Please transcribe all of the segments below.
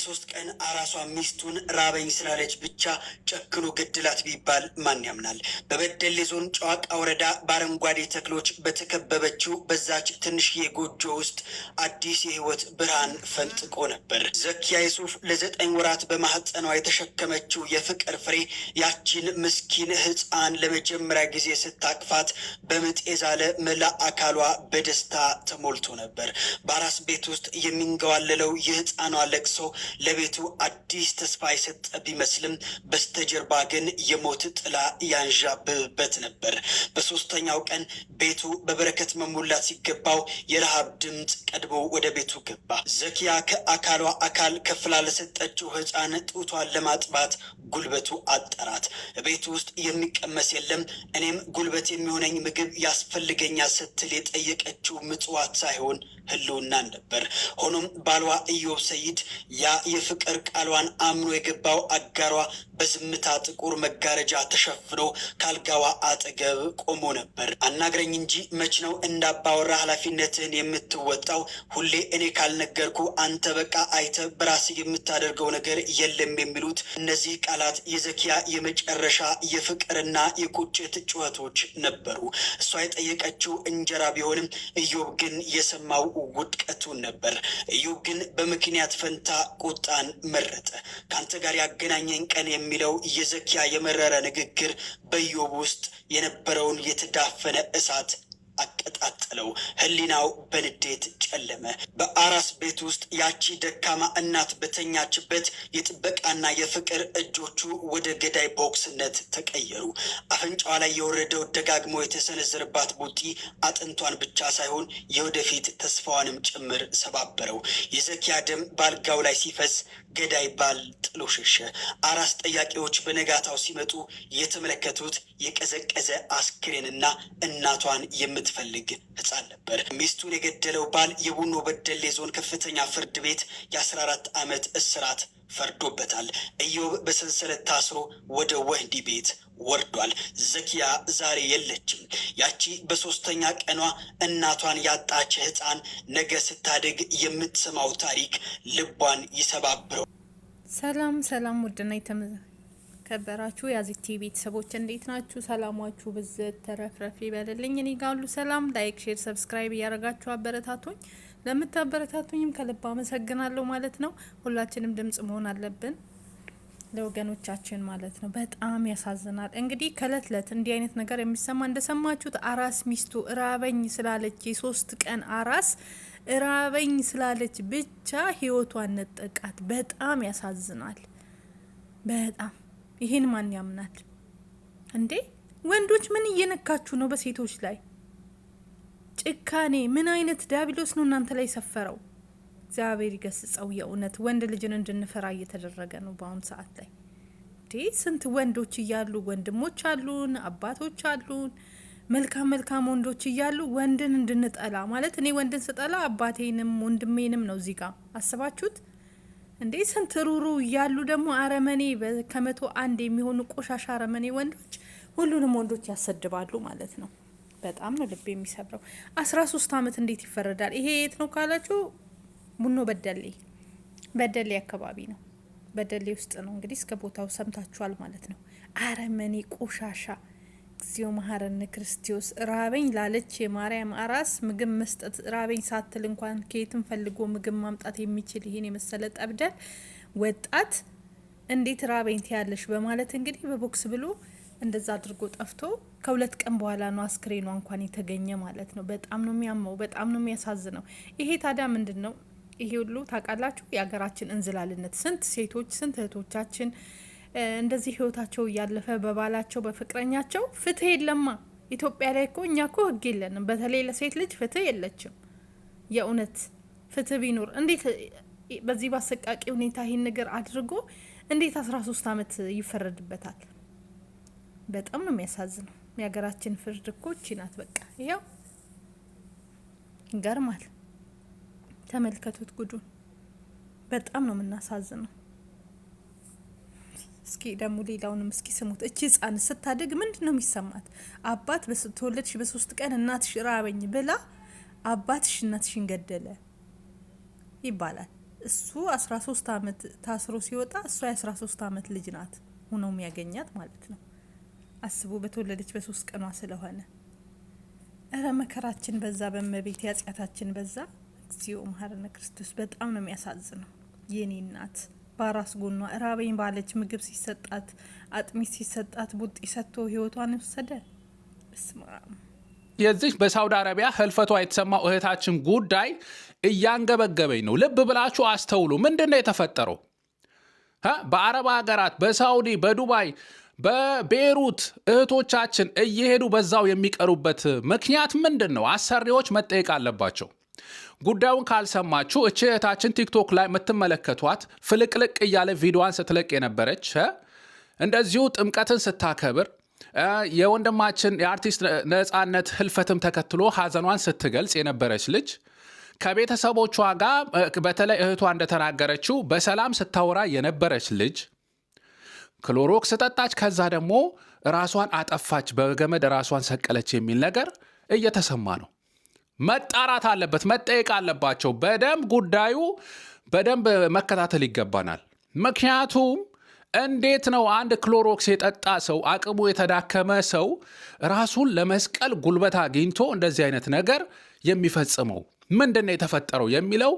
ሶስት ቀን አራሷ ሚስቱን ራበኝ ስላለች ብቻ ጨክኖ ገድላት ቢባል ማን ያምናል? በበደሌ ዞን ጨዋቃ ወረዳ በአረንጓዴ ተክሎች በተከበበችው በዛች ትንሽዬ ጎጆ ውስጥ አዲስ የህይወት ብርሃን ፈንጥቆ ነበር። ዘኪያ ዩሱፍ ለ9 ወራት በማህፀኗ የተሸከመችው የፍቅር ፍሬ ያቺን ምስኪን ህፃን ለመጀመሪያ ጊዜ ስታቅፋት በምጥ የዛለ መላ አካሏ በደስታ ተሞልቶ ነበር። በአራስ ቤት ውስጥ የሚንገዋለለው የህፃኗ ለቅሶ ለቤቱ አዲስ ተስፋ የሰጠ ቢመስልም በስተጀርባ ግን የሞት ጥላ ያንዣብብበት ነበር። በሶስተኛው ቀን ቤቱ በበረከት መሙላት ሲገባው የረሃብ ድምፅ ቀድሞ ወደ ቤቱ ገባ። ዘኪያ ከአካሏ አካል ከፍላ ለሰጠችው ህፃን ጡቷን ለማጥባት ጉልበቱ አጠራት። ቤቱ ውስጥ የሚቀመስ የለም፣ እኔም ጉልበት የሚሆነኝ ምግብ ያስፈልገኛል ስትል የጠየቀችው ምጽዋት ሳይሆን ህልውናን ነበር። ሆኖም ባሏ ኢዮብ ሰይድ ያ የፍቅር ቃሏን አምኖ የገባው አጋሯ በዝምታ ጥቁር መጋረጃ ተሸፍኖ ካልጋዋ አጠገብ ቆሞ ነበር። አናግረኝ እንጂ መች ነው እንዳባወራ ኃላፊነትህን የምትወጣው? ሁሌ እኔ ካልነገርኩ አንተ በቃ አይተ በራስ የምታደርገው ነገር የለም የሚሉት እነዚህ ቃላት የዘኪያ የመጨረሻ የፍቅርና የቁጭት ጩኸቶች ነበሩ። እሷ የጠየቀችው እንጀራ ቢሆንም ኢዮብ ግን የሰማው ውድቀቱን ነበር። ኢዮብ ግን በምክንያት ፈንታ ቁጣን መረጠ። ከአንተ ጋር ያገናኘኝ ቀን የሚለው የዘኪያ የመረረ ንግግር በኢዮብ ውስጥ የነበረውን የተዳፈነ እሳት አቀጣጠለው። ህሊናው በንዴት ጨለመ። በአራስ ቤት ውስጥ ያቺ ደካማ እናት በተኛችበት የጥበቃና የፍቅር እጆቹ ወደ ገዳይ ቦክስነት ተቀየሩ። አፍንጫዋ ላይ የወረደው ደጋግሞ የተሰነዘረባት ቡጢ አጥንቷን ብቻ ሳይሆን የወደፊት ተስፋዋንም ጭምር ሰባበረው። የዘኪያ ደም ባልጋው ላይ ሲፈስ ገዳይ ባል ጥሎ ሸሸ። አራስ ጠያቂዎች በነጋታው ሲመጡ የተመለከቱት የቀዘቀዘ አስክሬንና እናቷን የምትፈልግ ህፃን ነበር። ሚስቱን የገደለው ባል የቡኖ በደሌ ዞን ከፍተኛ ፍርድ ቤት የ14 ዓመት እስራት ፈርዶበታል። ኢዮብ በሰንሰለት ታስሮ ወደ ወህኒ ቤት ወርዷል። ዘኪያ ዛሬ የለችም። ያቺ በሶስተኛ ቀኗ እናቷን ያጣች ህፃን ነገ ስታድግ የምትሰማው ታሪክ ልቧን ይሰባብረው። ሰላም ሰላም፣ ውድና የተከበራችሁ የአዚቲ ቤተሰቦች እንዴት ናችሁ? ሰላማችሁ ብዝት ተረፍረፍ ይበልልኝ። እኔ ጋር ሁሉ ሰላም። ላይክ፣ ሼር፣ ሰብስክራይብ እያደረጋችሁ አበረታቱኝ። ለምታበረታቱኝም ከልብ አመሰግናለሁ ማለት ነው። ሁላችንም ድምጽ መሆን አለብን ለወገኖቻችን ማለት ነው። በጣም ያሳዝናል። እንግዲህ ከእለት እለት እንዲህ አይነት ነገር የሚሰማ እንደሰማችሁት አራስ ሚስቱ እራበኝ ስላለች የ3 ቀን አራስ እራበኝ ስላለች ብቻ ህይወቷን ነጠቃት። በጣም ያሳዝናል። በጣም ይሄን ማን ያምናል እንዴ? ወንዶች ምን እየነካችሁ ነው በሴቶች ላይ? ጭካኔ ምን አይነት ዲያብሎስ ነው እናንተ ላይ ሰፈረው? እግዚአብሔር ይገስጸው። የእውነት ወንድ ልጅን እንድንፈራ እየተደረገ ነው በአሁኑ ሰዓት ላይ። ስንት ወንዶች እያሉ ወንድሞች አሉን፣ አባቶች አሉን፣ መልካም መልካም ወንዶች እያሉ ወንድን እንድንጠላ ማለት እኔ ወንድን ስጠላ አባቴንም ወንድሜንም ነው። እዚህ ጋር አስባችሁት እንዴ? ስንት ሩሩ እያሉ ደግሞ አረመኔ ከመቶ አንድ የሚሆኑ ቆሻሻ አረመኔ ወንዶች ሁሉንም ወንዶች ያሰድባሉ ማለት ነው። በጣም ነው ልብ የሚሰብረው። 13 ዓመት እንዴት ይፈረዳል? ይሄ የት ነው ካላችሁ ቡኖ በደሌ አካባቢ ነው። በደሌ ውስጥ ነው እንግዲህ። እስከ ቦታው ሰምታችኋል ማለት ነው። አረመኔ ቆሻሻ። እግዚኦ መሐረነ ክርስቶስ። ራበኝ ላለች የማርያም አራስ ምግብ መስጠት ራበኝ ሳትል እንኳን ከየትም ፈልጎ ምግብ ማምጣት የሚችል ይሄን የመሰለ ጠብደል ወጣት እንዴት ራበኝ ትያለሽ በማለት እንግዲህ በቦክስ ብሎ እንደዛ አድርጎ ጠፍቶ ከ2 ቀን በኋላ ነው አስክሬኗ እንኳን የተገኘ ማለት ነው። በጣም ነው የሚያመው፣ በጣም ነው የሚያሳዝነው። ይሄ ታዲያ ምንድን ነው? ይሄ ሁሉ ታውቃላችሁ የሀገራችን እንዝላልነት። ስንት ሴቶች ስንት እህቶቻችን እንደዚህ ህይወታቸው እያለፈ በባላቸው በፍቅረኛቸው ፍትህ የለማ። ኢትዮጵያ ላይ እኮ እኛ እኮ ህግ የለንም። በተለይ ለሴት ልጅ ፍትህ የለችም። የእውነት ፍትህ ቢኖር እንዴት በዚህ ባሰቃቂ ሁኔታ ይህን ነገር አድርጎ እንዴት 13 ዓመት ይፈረድበታል? በጣም ነው የሚያሳዝነው። የሀገራችን ፍርድ እኮ እቺ ናት። በቃ ያው ይገርማል። ተመልከቱት ጉዱን። በጣም ነው የምናሳዝነው። እስኪ ደግሞ ሌላውንም እስኪ ስሙት። እቺ ህጻን ስታድግ ምንድን ነው የሚሰማት? አባት በተወለድሽ በ3 ቀን እናትሽ ራበኝ ብላ አባትሽ እናትሽን ገደለ ይባላል። እሱ 13 አመት ታስሮ ሲወጣ እሷ የ13 አመት ልጅ ናት ሆኖ የሚያገኛት ማለት ነው። አስቡ በተወለደች በ3 ቀኗ ስለሆነ እረ መከራችን በዛ በመቤት ያጽያታችን በዛ። እግዚኦ መሐረነ ክርስቶስ በጣም ነው የሚያሳዝነው። የኔ እናት ባራስ ጎኗ ራበኝ ባለች ምግብ ሲሰጣት አጥሚት ሲሰጣት ቡጢ ሰጥቶ ህይወቷን ወሰደ። በስመ አብ። የዚህ በሳውዲ አረቢያ ህልፈቷ የተሰማው እህታችን ጉዳይ እያንገበገበኝ ነው። ልብ ብላችሁ አስተውሉ። ምንድነው የተፈጠረው? በአረብ ሀገራት በሳውዲ በዱባይ በቤሩት እህቶቻችን እየሄዱ በዛው የሚቀሩበት ምክንያት ምንድነው? አሰሪዎች መጠየቅ አለባቸው። ጉዳዩን ካልሰማችሁ እቺ እህታችን ቲክቶክ ላይ የምትመለከቷት ፍልቅልቅ እያለ ቪዲዮዋን ስትለቅ የነበረች እንደዚሁ ጥምቀትን ስታከብር የወንድማችን የአርቲስት ነጻነት ህልፈትም ተከትሎ ሀዘኗን ስትገልጽ የነበረች ልጅ ከቤተሰቦቿ ጋር በተለይ እህቷ እንደተናገረችው በሰላም ስታወራ የነበረች ልጅ ክሎሮክስ ጠጣች፣ ከዛ ደግሞ ራሷን አጠፋች፣ በገመድ ራሷን ሰቀለች የሚል ነገር እየተሰማ ነው። መጣራት አለበት፣ መጠየቅ አለባቸው። በደንብ ጉዳዩ በደንብ መከታተል ይገባናል። ምክንያቱም እንዴት ነው አንድ ክሎሮክስ የጠጣ ሰው አቅሙ የተዳከመ ሰው ራሱን ለመስቀል ጉልበት አግኝቶ እንደዚህ አይነት ነገር የሚፈጽመው? ምንድነው የተፈጠረው የሚለው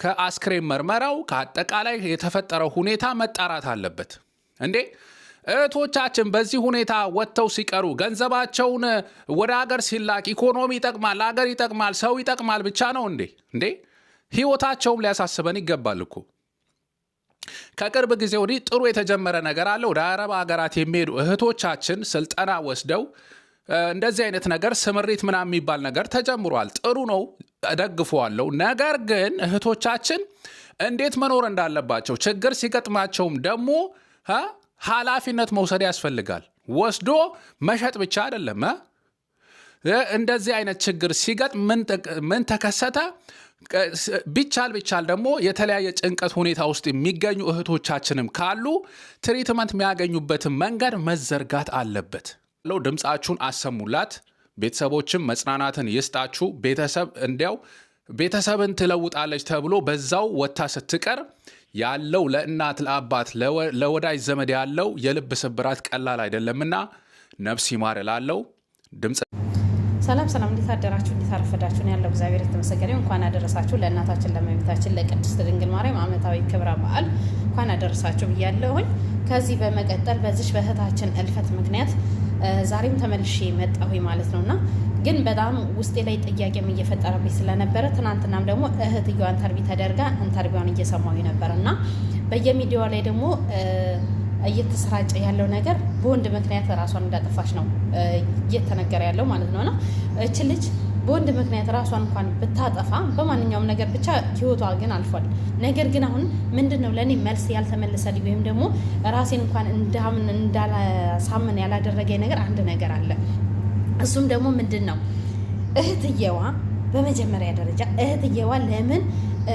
ከአስክሬን መርመራው ከአጠቃላይ የተፈጠረው ሁኔታ መጣራት አለበት። እንዴ እህቶቻችን በዚህ ሁኔታ ወጥተው ሲቀሩ ገንዘባቸውን ወደ ሀገር ሲላክ ኢኮኖሚ ይጠቅማል፣ ሀገር ይጠቅማል፣ ሰው ይጠቅማል ብቻ ነው እንዴ? ህይወታቸውም ሊያሳስበን ይገባል እኮ። ከቅርብ ጊዜ ወዲህ ጥሩ የተጀመረ ነገር አለ። ወደ አረብ ሀገራት የሚሄዱ እህቶቻችን ስልጠና ወስደው እንደዚህ አይነት ነገር ስምሪት ምናምን የሚባል ነገር ተጀምሯል። ጥሩ ነው፣ እደግፈዋለሁ። ነገር ግን እህቶቻችን እንዴት መኖር እንዳለባቸው ችግር ሲገጥማቸውም ደግሞ ኃላፊነት መውሰድ ያስፈልጋል። ወስዶ መሸጥ ብቻ አይደለም። እንደዚህ አይነት ችግር ሲገጥ ምን ተከሰተ ቢቻል ደግሞ የተለያየ ጭንቀት ሁኔታ ውስጥ የሚገኙ እህቶቻችንም ካሉ ትሪትመንት የሚያገኙበትን መንገድ መዘርጋት አለበት። ድምፃችሁን አሰሙላት። ቤተሰቦችም መጽናናትን ይስጣችሁ። ቤተሰብ እንዲያው ቤተሰብን ትለውጣለች ተብሎ በዛው ወታ ስትቀር ያለው ለእናት ለአባት ለወዳጅ ዘመድ ያለው የልብ ስብራት ቀላል አይደለምና ነፍስ ይማር እላለሁ። ድምጽ ሰላም፣ እንዴት አደራችሁ? እንዴት አረፈዳችሁ? ነው ያለው። እግዚአብሔር የተመሰገነ ይሁን። እንኳን አደረሳችሁ ለእናታችን ለእመቤታችን ለቅድስት ድንግል ማርያም ዓመታዊ ክብረ በዓል እንኳን አደረሳችሁ ብያለሁኝ። ከዚህ በመቀጠል በዚህ በእህታችን እልፈት ምክንያት ዛሬም ተመልሼ መጣሁኝ ማለት ነውና ግን በጣም ውስጤ ላይ ጥያቄም እየፈጠረብኝ ስለነበረ ትናንትናም ደግሞ እህትየዋ ኢንተርቪው ተደርጋ ኢንተርቪዋን እየሰማሁኝ ነበርና በየሚዲያው ላይ ደግሞ እየተሰራጨ ያለው ነገር በወንድ ምክንያት ራሷን እንዳጠፋች ነው እየተነገረ ያለው ማለት ነውና እቺ ልጅ በወንድ ምክንያት ራሷን እንኳን ብታጠፋ በማንኛውም ነገር ብቻ ህይወቷ ግን አልፏል። ነገር ግን አሁን ምንድነው ለኔ መልስ ያልተመለሰልኝ ወይም ደግሞ ራሴን እንኳን እንዳላሳምን ያላደረገኝ ነገር አንድ ነገር አለ። እሱም ደግሞ ምንድነው እህትየዋ በመጀመሪያ ደረጃ እህትየዋ ለምን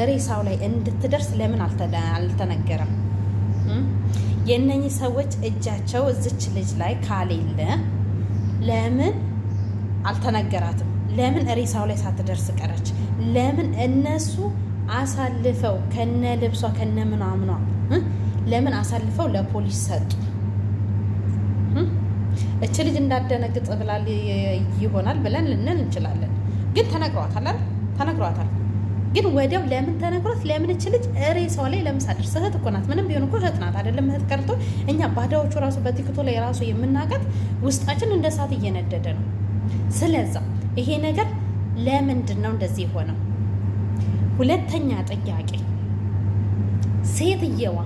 ሬሳው ላይ እንድትደርስ ለምን አልተነገረም? የእነኚህ ሰዎች እጃቸው እዚች ልጅ ላይ ካሌለ ለምን አልተነገራትም? ለምን ሬሳው ላይ ሳትደርስ ቀረች? ለምን እነሱ አሳልፈው ከነ ልብሷ ከነ ምናምኗ ለምን አሳልፈው ለፖሊስ ሰጡ? እች ልጅ እንዳደነግጥ ብላል ይሆናል ብለን ልንል እንችላለን። ግን ተነግሯታል አይደል? ተነግሯታል። ግን ወዲያው ለምን ተነግሯት? ለምን እች ልጅ ሬሳው ላይ ለምን ሳትደርስ? እህት እኮ ናት። ምንም ቢሆን እኮ እህት ናት አይደለም? እህት ቀርቶ እኛ ባዳዎቹ ራሱ በቲክቶ ላይ ራሱ የምናውቃት ውስጣችን እንደ እሳት እየነደደ ነው። ስለዛ ይሄ ነገር ለምንድን ነው እንደዚህ የሆነው? ሁለተኛ ጥያቄ ሴትየዋ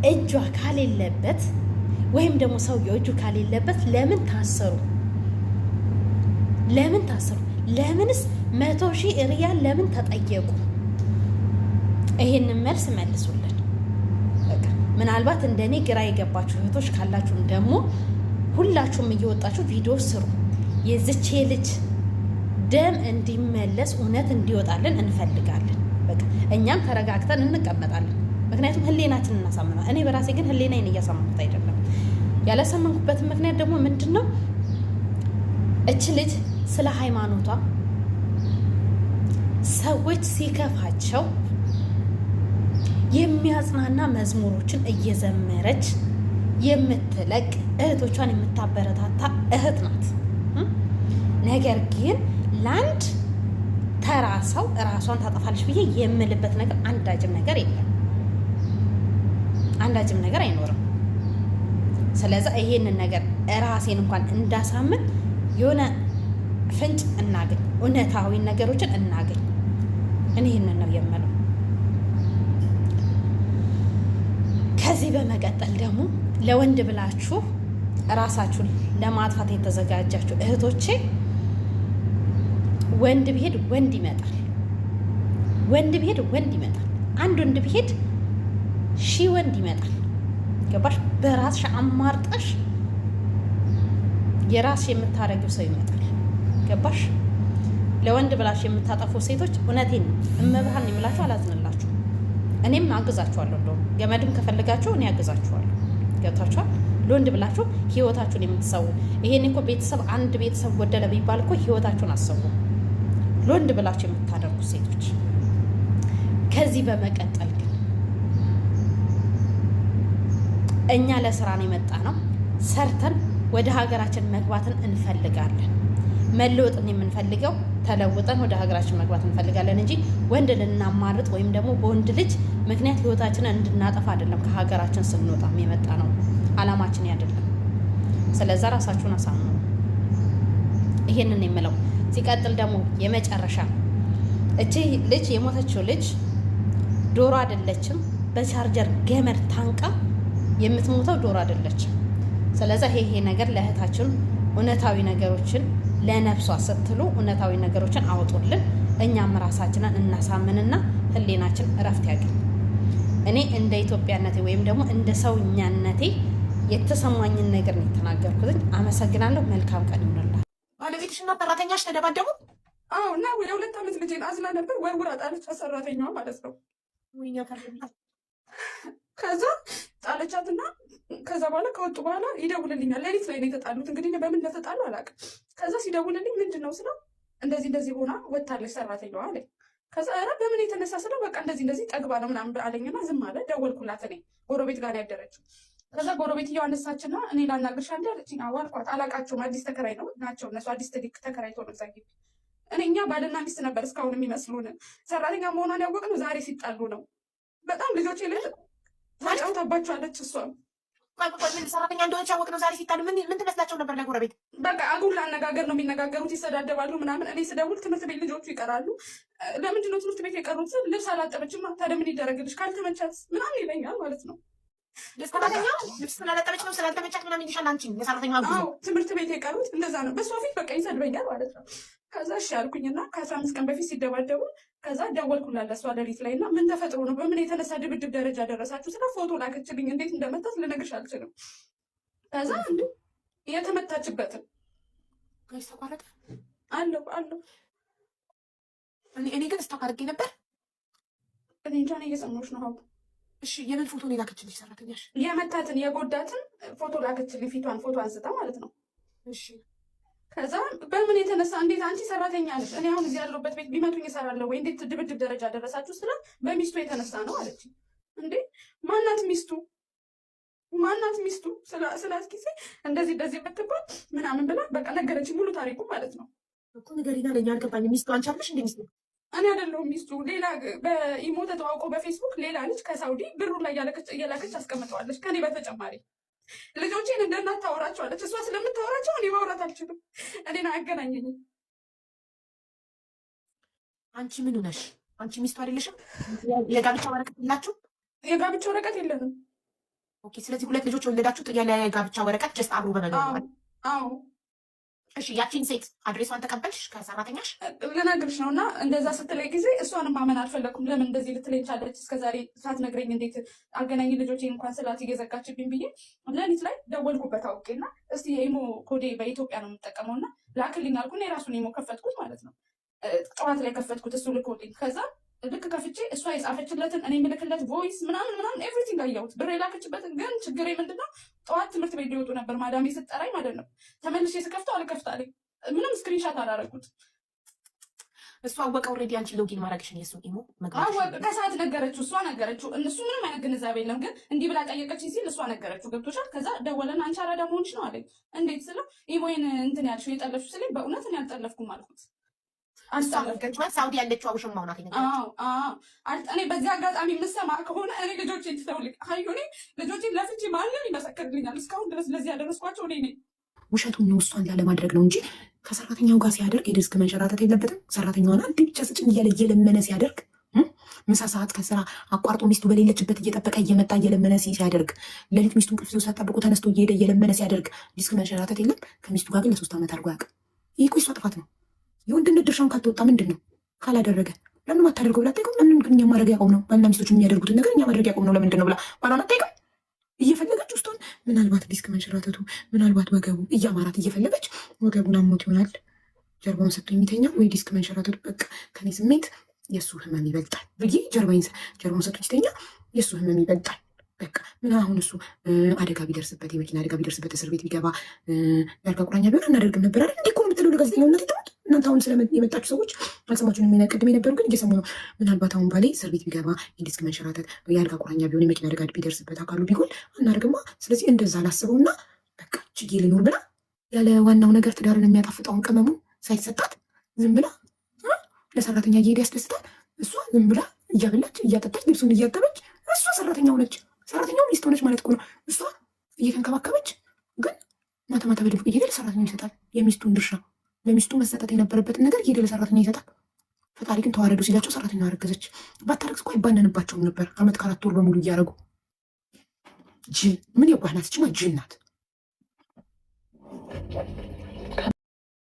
እጇ ካሌለበት ወይም ደግሞ ሰውየው እጁ ካሌለበት ለምን ታሰሩ? ለምን ታሰሩ? ለምንስ 100,000 ሪያል ለምን ተጠየቁ? ይሄንን መልስ መልሱልን። በቃ ምናልባት እንደኔ ግራ የገባችሁ እህቶች ካላችሁም ደግሞ ሁላችሁም እየወጣችሁ ቪዲዮ ስሩ። የዚች ልጅ ደም እንዲመለስ እውነት እንዲወጣልን እንፈልጋለን። በቃ እኛም ተረጋግተን እንቀመጣለን። ምክንያቱም ህሊናችን እናሳምነው። እኔ በራሴ ግን ህሊናዬን እያሳመንኩት አይደለም። ያላሳመንኩበት ምክንያት ደግሞ ምንድነው? እች ልጅ ስለ ሃይማኖቷ ሰዎች ሲከፋቸው የሚያጽናና መዝሙሮችን እየዘመረች የምትለቅ እህቶቿን የምታበረታታ እህት ናት። ነገር ግን ለአንድ ተራ ሰው ራሷን ታጠፋለች ብዬ የምልበት ነገር አንዳጅም ነገር የለም፣ አንዳጅም ነገር አይኖርም። ስለዚህ ይሄንን ነገር ራሴን እንኳን እንዳሳምን የሆነ ፍንጭ እናገኝ፣ እውነታዊ ነገሮችን እናገኝ። እኔ ይህንን ነው የምለው። ከዚህ በመቀጠል ደግሞ ለወንድ ብላችሁ ራሳችሁን ለማጥፋት የተዘጋጃችሁ እህቶቼ፣ ወንድ ቢሄድ ወንድ ይመጣል፣ ወንድ ቢሄድ ወንድ ይመጣል። አንድ ወንድ ቢሄድ 1000 ወንድ ይመጣል። ገባሽ? በራስሽ አማርጠሽ የራስሽ የምታረጊው ሰው ይመጣል። ገባሽ? ለወንድ ብላችሁ የምታጠፉ ሴቶች እውነቴን እመብርሃን የምላችሁ አላዝንላችሁ። እኔም አግዛችኋለሁ። እንደውም ገመድም ከፈልጋችሁ እኔ አግዛችኋለሁ። ገብታችኋል? ለወንድ ብላችሁ ህይወታችሁን የምትሰው ይሄን እኮ ቤተሰብ አንድ ቤተሰብ ጎደለ ቢባል እኮ ህይወታችሁን አሰቡ፣ ለወንድ ብላችሁ የምታደርጉ ሴቶች። ከዚህ በመቀጠል ግን እኛ ለስራ ነው የመጣ ነው። ሰርተን ወደ ሀገራችን መግባትን እንፈልጋለን። መለወጥን የምንፈልገው ተለውጠን ወደ ሀገራችን መግባት እንፈልጋለን እንጂ ወንድ ልናማርጥ ወይም ደግሞ በወንድ ልጅ ምክንያት ህይወታችንን እንድናጠፋ አይደለም። ከሀገራችን ስንወጣም የመጣ ነው፣ አላማችን አይደለም። ስለዛ ራሳችሁን አሳምኑ። ይሄንን የምለው ሲቀጥል ደግሞ የመጨረሻ እቺ ልጅ የሞተችው ልጅ ዶሮ አይደለችም። በቻርጀር ገመድ ታንቃ የምትሞተው ዶሮ አይደለችም። ስለዛ ይሄ ነገር ለእህታችን እውነታዊ ነገሮችን ለነፍሷ ስትሉ እውነታዊ ነገሮችን አውጡልን። እኛም ራሳችንን እናሳምንና ህሊናችን እረፍት ያገኝ። እኔ እንደ ኢትዮጵያነቴ ወይም ደግሞ እንደ ሰውኛነቴ የተሰማኝን ነገር ነው የተናገርኩት። አመሰግናለሁ። መልካም ቀን ይሁንላችሁ። ባለቤትሽና ሰራተኛሽ ተደባደቡ? አዎ። እና የ2 ዓመት ልጄን አዝላ ነበር፣ ወርውራ ጣለች፣ ሰራተኛዋ ማለት ነው። ከዛ ጣለቻትና ከዛ በኋላ ከወጡ በኋላ ይደውልልኛል። ሌሊት ላይ ነው የተጣሉት። እንግዲህ በምን እንደተጣሉ አላውቅም። ከዛ ሲደውልልኝ ምንድን ነው ስለው እንደዚህ ሆና ወታለች ሰራተኛዋ አለኝ። ከዛ ኧረ በምን የተነሳ ስለው በቃ እንደዚህ ጠግባ ነው ምናምን አለኝና ዝም አለ። ደወልኩላት። እኔ ጎረቤት ጋር ያደረችው። ከዛ ጎረቤትየው አነሳችና እኔ ላናግርሽ አንዴ አለችኝ። አዎ አልኳት። አላውቃቸውም፣ አዲስ ተከራይ ነው ናቸው እነሱ። አዲስ ተከራይቶ ነው እዛ ግቢ። እኛ ባልና ሚስት ነበር እስካሁን የሚመስሉን። ሰራተኛ መሆኗን ያወቅነው ዛሬ ሲጣሉ ነው። በጣም ልጆቼ ላይ ታጫውታባቸዋለች እሷም። ምን ሰራተኛ እንደሆነች ያወቅነው ዛሬ ሲጣሉ ምን ትመስላቸው ነበር ለጎረቤት? በቃ አጉል አነጋገር ነው የሚነጋገሩት፣ ይሰዳደባሉ ምናምን። እኔ ስደውል ትምህርት ቤት ልጆቹ ይቀራሉ። ለምንድን ነው ትምህርት ቤት የቀሩት? ልብስ አላጠበችም። ታዲያ ምን ይደረግልሽ? ካልተመቻት ምናምን ይለኛል ማለት ነው። ሰራተኛ ልብስ ስላላጠበች ነው ስላልተመቻት ምናምን ይልሻል አንቺን የሰራተኛ ጉዞ። ትምህርት ቤት የቀሩት እንደዛ ነው። በሷ ፊት በቃ ይሰድበኛል ማለት ነው። ከዛ እሺ ያልኩኝና ከ15 ቀን በፊት ሲደባደቡ ከዛ ደወልኩላት ለእሷ ሌሊት ላይ እና ምን ተፈጥሮ ነው በምን የተነሳ ድብድብ ደረጃ ደረሳችሁ ስለ ፎቶ ላከችልኝ። እንዴት እንደመታት ልነግርሽ አልችልም። ከዛ እንዲ የተመታችበትን ጋይስ ተቋረጠ አለው እኔ ግን ስታክ አድርጌ ነበር። እኔ እንጃ እኔ እየሰማሁሽ ነው። እሺ የምን ፎቶ ነው የላከችልሽ ሰራተኛሽ? የመታትን የጎዳትን ፎቶ ላከችልኝ፣ ፊቷን ፎቶ አንስታ ማለት ነው። እሺ ከዛ በምን የተነሳ እንዴት አንቺ ሰራተኛ ነሽ፣ እኔ አሁን እዚህ ያለሁበት ቤት ቢመቱኝ እሰራለሁ ወይ፣ እንዴት ድብድብ ደረጃ ደረሳችሁ ስላት በሚስቱ የተነሳ ነው አለች። እንዴ ማናት ሚስቱ ስላት ጊዜ እንደዚህ የምትባል ምናምን ብላ በቃ ነገረች ሙሉ ታሪኩ ማለት ነው። እኮ ንገሪና ለኛ አልገባኝም። ሚስቱ አንቺ አለሽ እንደ ሚስቱ? እኔ አይደለሁም ሚስቱ። ሌላ በኢሞ ተዋውቆ በፌስቡክ ሌላ ልጅ ከሳውዲ ብሩን ላይ እያላከች አስቀምጠዋለች ከኔ በተጨማሪ ልጆቼን እንደ እናት ታወራቸዋለች። እሷ ስለምታወራቸው እኔ ማውራት አልችልም። እኔን አያገናኘኝም። አንቺ ምን ነሽ? አንቺ ሚስቱ አይደለሽም? የጋብቻ ወረቀት የላችሁ? የጋብቻ ወረቀት የለንም። ኦኬ። ስለዚህ 2 ልጆች የወለዳችሁት ያለ የጋብቻ ወረቀት ጀስት አብሮ በመኖር ነው? አዎ። እሺ ያቺን ሴት አድሬሷን ተቀበልሽ ከሰራተኛሽ? ልነግርሽ ነው። እና እንደዛ ስትለይ ጊዜ እሷንም ማመን አልፈለኩም። ለምን እንደዚህ ልትለኝ ቻለች? እስከዛሬ ሳትነግረኝ እንዴት አገናኝ ልጆቼ እንኳን ስላት እየዘጋችብኝ ብዬ ሌሊት ላይ ደወልኩበት አውቄና እስቲ የኢሞ ኮዴ በኢትዮጵያ ነው የምጠቀመው እና ላክልኝ አልኩና የራሱን ኢሞ ከፈትኩት ማለት ነው። ጠዋት ላይ ከፈትኩት እሱ ልኮልኝ። ከዛ ልክ ከፍቼ እሷ የጻፈችለትን እኔ የምልክለት ቮይስ ምናምን ኤቭሪቲንግ አየሁት። ብር የላከችበትን ግን ችግሬ ምንድነው ጠዋት ትምህርት ቤት ሊወጡ ነበር ማዳሜ ስጠራኝ ማለት ነው። ተመልሼ ስከፍተው አልከፍታለኝ። ምንም ስክሪንሻት አላረጉት። እሱ አወቀ ኦልሬዲ አንቺ ሎጊን ማድረግሽን የእሱን ኢሞ ከሰዓት ነገረችው። እሷ ነገረችው። እነሱ ምንም አይነት ግንዛቤ የለም። ግን እንዲህ ብላ ጠየቀችኝ ሲል እሷ ነገረችው። ገብቶሻል? ከዛ ደወለና አንቺ አራዳ መሆንሽ ነው አለኝ። እንዴት ስለው ኢሞዬን እንትን ያልሽው የጠለፍሽው ስለኝ በእውነት እኔ አልጠለፍኩም አልኩት። ሳውዲ ያለችው አውሽማ ናት። እኔ በዚህ አጋጣሚ የምሰማ ከሆነ እኔ ልጆቼን ትተውልኝ ሀዩኔ ልጆቼን ለፍቼ ማንም ይመሰክርልኛል። እስካሁን ድረስ ለዚህ ያደረስኳቸው እኔ ነኝ። ውሸቱን ነው እሷን ላለማድረግ ነው እንጂ ከሰራተኛው ጋር ሲያደርግ የዲስክ መንሸራተት የለበትም። ሰራተኛዋን አንድ ብቻ ስጭኝ እያለ እየለመነ ሲያደርግ ምሳ ሰዓት ከስራ አቋርጦ ሚስቱ በሌለችበት እየጠበቀ እየመጣ እየለመነ ሲያደርግ ሌሊት ሚስቱን ቅልፍ ሲወስድ ጠብቆ ተነስቶ እየሄደ እየለመነ ሲያደርግ ዲስክ መንሸራተት የለም። ከሚስቱ ጋር ግን ለ3 ዓመት አድርጎ ያውቅም። ይህ እኮ የሷ ጥፋት ነው። የወንድነት ድርሻውን ካልተወጣ ምንድን ነው ካላደረገ ለምን አታደርገው ብላ ጠይቀው። ለምን ግን እኛ ማድረግ ያቆም ነው? ባልና ሚስቶች የሚያደርጉትን ነገር እኛ ማድረግ ያቆም ነው ለምንድን ነው ብላ ባሏን አትጠይቅም? እየፈለገች ውስጡን ምናልባት ዲስክ መንሸራተቱ ምናልባት ወገቡ እያማራት እየፈለገች ወገቡን አሞት ይሆናል ጀርባውን ሰጥቶ የሚተኛው ወይ ዲስክ መንሸራተቱ በቃ ከኔ ስሜት የእሱ ህመም ይበልጣል ብዬ ጀርባውን ሰጥቶ ሲተኛ የእሱ ህመም ይበልጣል። በቃ ምን አሁን እሱ አደጋ ቢደርስበት የመኪና አደጋ ቢደርስበት እስር ቤት ቢገባ የአልጋ ቁራኛ ቢሆን አናደርግም ነበር አይደል? እንዲህ እኮ ነው የምትለው ለጋዜጠኛነት ይተዋል። እናንተ አሁን የመጣችሁ ሰዎች አልሰማችሁንም? ቅድም የነበሩ ግን እየሰሙ ነው። ምናልባት አሁን ባሌ እስር ቤት ቢገባ የዲስክ መንሸራተት የአልጋ ቁራኛ ቢሆን የመኪና አደጋ ቢደርስበት አካሉ ቢጎል አናደርግማ። ስለዚህ እንደዛ ላስበውና በቃ ችዬ ልኖር ብላ ያለ ዋናው ነገር ትዳርን የሚያጣፍጠውን ቅመሙን ሳይሰጣት ዝም ብላ ለሰራተኛ እየሄደ ያስደስታል። እሷ ዝም ብላ እያበላች እያጠጣች ልብሱን እያጠበች እሷ ሰራተኛ ሆነች። ሰራተኛው ሚስት ሆነች ማለት እኮ ነው። እሷ እየተንከባከበች ግን ማታ ማታ በድብቅ እየሄደ ለሰራተኛ ይሰጣል። የሚስቱን ድርሻ ለሚስቱ መሰጠት የነበረበትን ነገር እየሄደ ለሰራተኛ ይሰጣል። ፈጣሪ ግን ተዋረዱ ሲላቸው ሰራተኛ አረገዘች። ባታረግዝ እኮ አይባነንባቸውም ነበር። 1 ከ4 ወር በሙሉ እያደረጉ ጅን ምን የዋህ ናት! ጅን ናት።